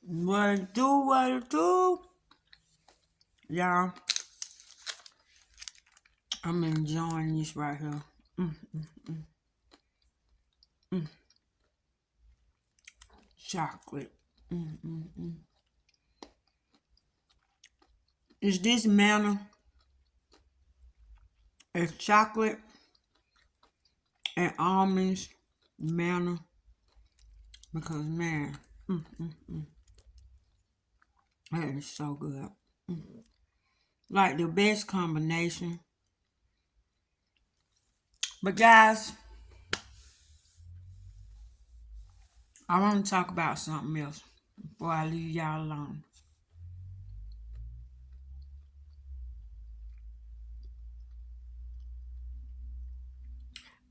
What it do? Y'all, I'm enjoying this right here. Mm, chocolate. Is this manna? It's chocolate and almonds manna. Because, man, that is so good. Like the best combination. But, guys, I want to talk about something else before I leave y'all alone.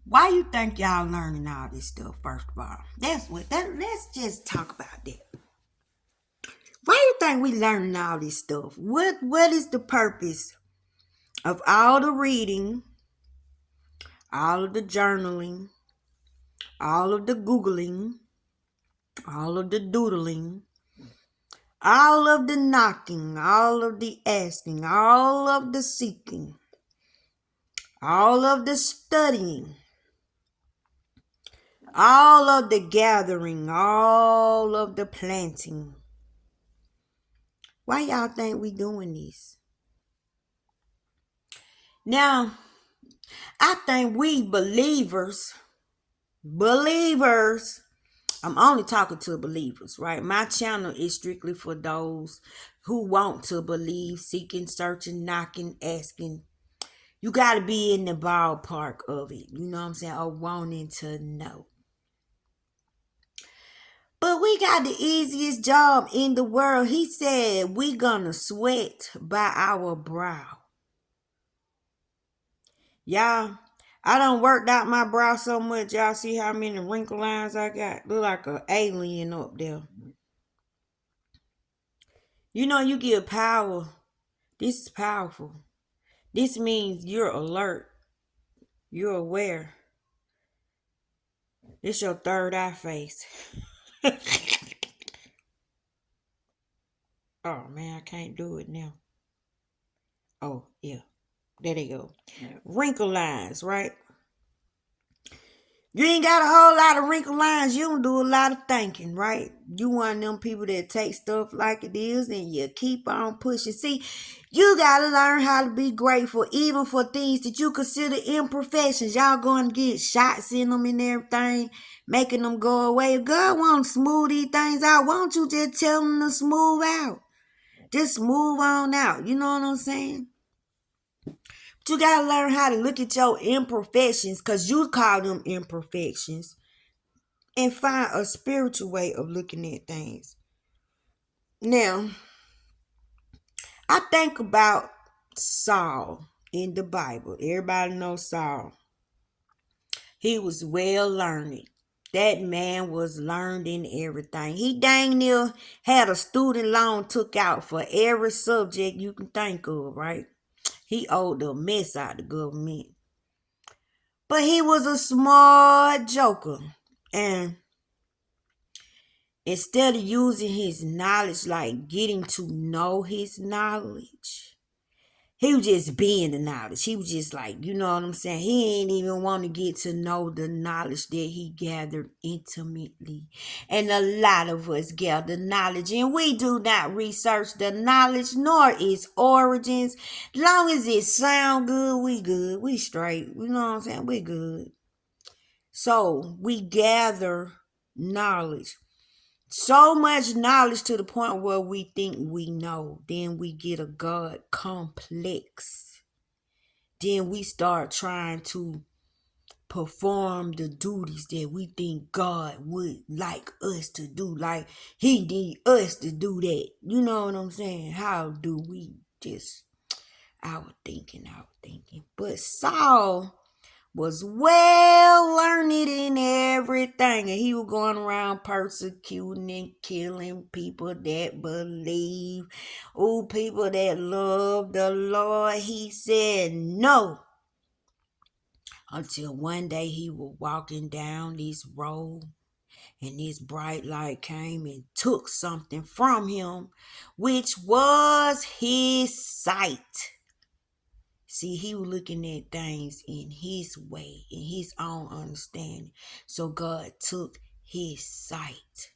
Why you think y'all learning all this stuff, first of all? Let's just talk about that. Why you think we learning all this stuff? What is the purpose of all the reading, all of the journaling, all of the Googling, all of the doodling, all of the knocking, all of the asking, all of the seeking, all of the studying, all of the gathering, all of the planting? Why y'all think we doing this? Now, I think we believers, I'm only talking to believers, right? My channel is strictly for those who want to believe, seeking, searching, knocking, asking. You got to be in the ballpark of it, you know what I'm saying, or wanting to know. But we got the easiest job in the world. He said we gonna sweat by our brow. Y'all, I done worked out my brow so much. Y'all see how many wrinkle lines I got? Look like an alien up there. You know, you give power. This is powerful. This means you're alert. You're aware. It's your third eye face. Oh man, I can't do it now. Oh yeah. There they go. Wrinkle lines, right? You ain't got a whole lot of wrinkle lines. You don't do a lot of thinking, right? You one of them people that take stuff like it is and you keep on pushing. See, you got to learn how to be grateful even for things that you consider imperfections. Y'all going to get shots in them and everything, making them go away. If God want to smooth these things out, why don't you just tell them to smooth out? Just move on out. You know what I'm saying? But you got to learn how to look at your imperfections, because you call them imperfections, and find a spiritual way of looking at things. Now, I think about Saul in the Bible. Everybody knows Saul. He was well learned. That man was learned in everything. He dang near had a student loan took out for every subject you can think of, right? He owed the mess out the government. But he was a smart joker. And instead of using his knowledge, like getting to know his knowledge, he was just being the knowledge. He was just like, you know what I'm saying? He ain't even want to get to know the knowledge that he gathered intimately. And a lot of us gather knowledge and we do not research the knowledge nor its origins. Long as it sound good, we good. We straight. You know what I'm saying? We good. So we gather knowledge. So much knowledge to the point where we think we know. Then we get a God complex. Then we start trying to perform the duties that we think God would like us to do. Like he need us to do that. You know what I'm saying? How do we just our thinking. But Saul was well learned in everything, and he was going around persecuting and killing people that believe, people that love the Lord. He said no, until one day he was walking down this road And this bright light came and took something from him, which was his sight. See, he was looking at things in his way, in his own understanding. So God took his sight.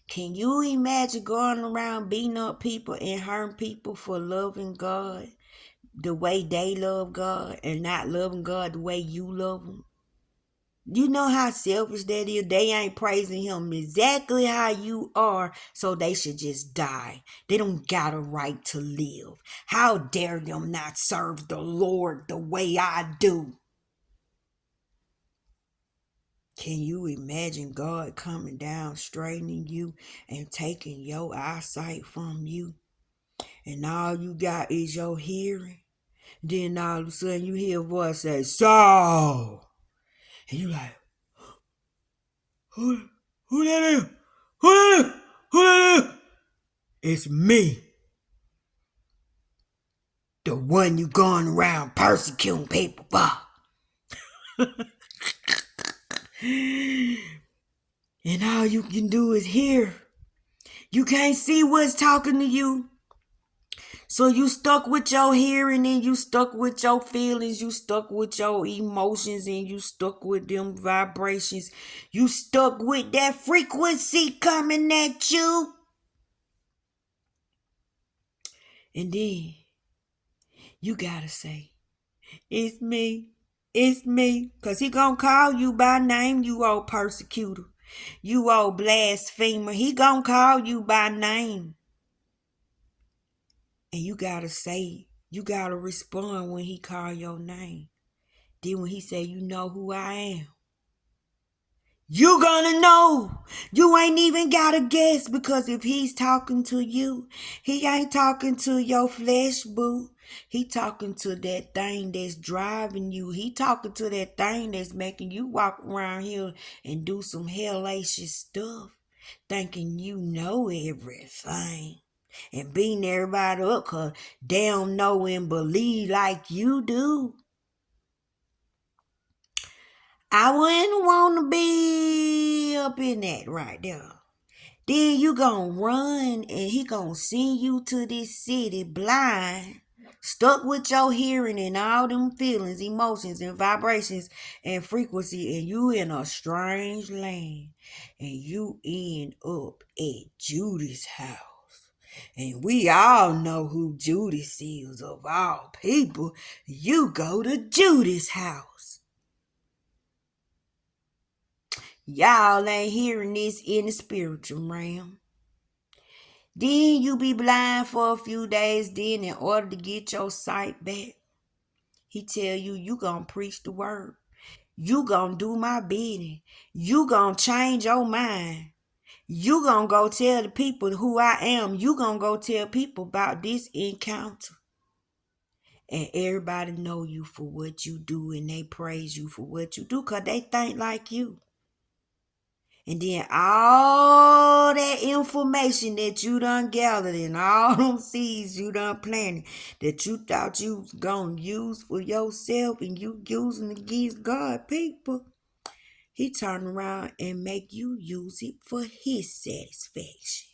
Can you imagine going around beating up people and hurting people for loving God the way they love God and not loving God the way you love Him? You know how selfish that is. They ain't praising Him exactly how you are, so they should just die. They don't got a right to live. How dare them not serve the Lord the way I do? Can you imagine God coming down, straightening you, and taking your eyesight from you? And all you got is your hearing? Then all of a sudden you hear a voice say, Saul! And you like, who that is? Who that is? Who that is? It's me. The one you going around persecuting people for. And all you can do is hear. You can't see what's talking to you. So you stuck with your hearing and you stuck with your feelings. You stuck with your emotions and you stuck with them vibrations. You stuck with that frequency coming at you. And then you gotta say, it's me. It's me. Because he gonna call you by name, you old persecutor. You old blasphemer. He gonna call you by name. And you gotta say, you gotta respond when he call your name. Then when he say, you know who I am. You gonna know. You ain't even gotta guess, because if he's talking to you, he ain't talking to your flesh, boo. He talking to that thing that's driving you. He talking to that thing that's making you walk around here and do some hellacious stuff, thinking you know everything and beating everybody up because they don't know and believe like you do. I wouldn't want to be up in that right there. Then you gonna run and he gonna send you to this city blind, stuck with your hearing and all them feelings, emotions and vibrations and frequency, and you in a strange land, and you end up at Judas' house. And we all know who Judas is of all people. You go to Judas' house. Y'all ain't hearing this in the spiritual realm. Then you be blind for a few days. Then in order to get your sight back, he tell you, you gonna preach the word. You gonna do my bidding. You gonna change your mind. You gonna go tell the people who I am. You gonna go tell people about this encounter. And everybody know you for what you do, and they praise you for what you do because they think like you. And then all that information that you done gathered and all them seeds you done planted that you thought you was going to use for yourself and you using against God people, he turn around and make you use it for his satisfaction.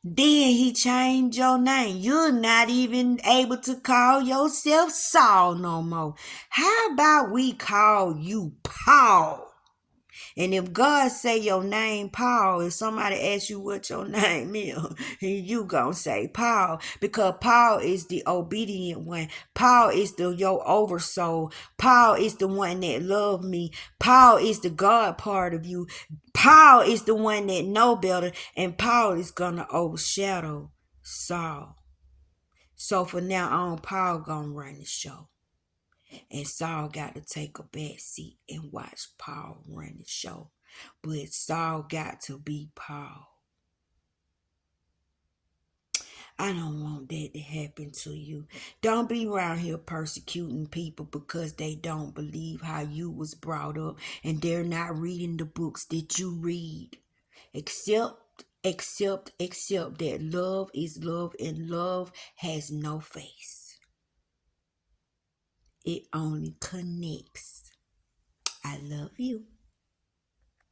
Then he changed your name. You're not even able to call yourself Saul no more. How about we call you Paul? And if God say your name Paul, if somebody asks you what your name is, you gonna say Paul, because Paul is the obedient one. Paul is your oversoul. Paul is the one that love me. Paul is the God part of you. Paul is the one that know better, and Paul is gonna overshadow Saul. So for now on, Paul gonna run the show. And Saul got to take a back seat and watch Paul run the show. But Saul got to be Paul. I don't want that to happen to you. Don't be around here persecuting people because they don't believe how you was brought up and they're not reading the books that you read. Accept that love is love and love has no face. It only connects. I love you.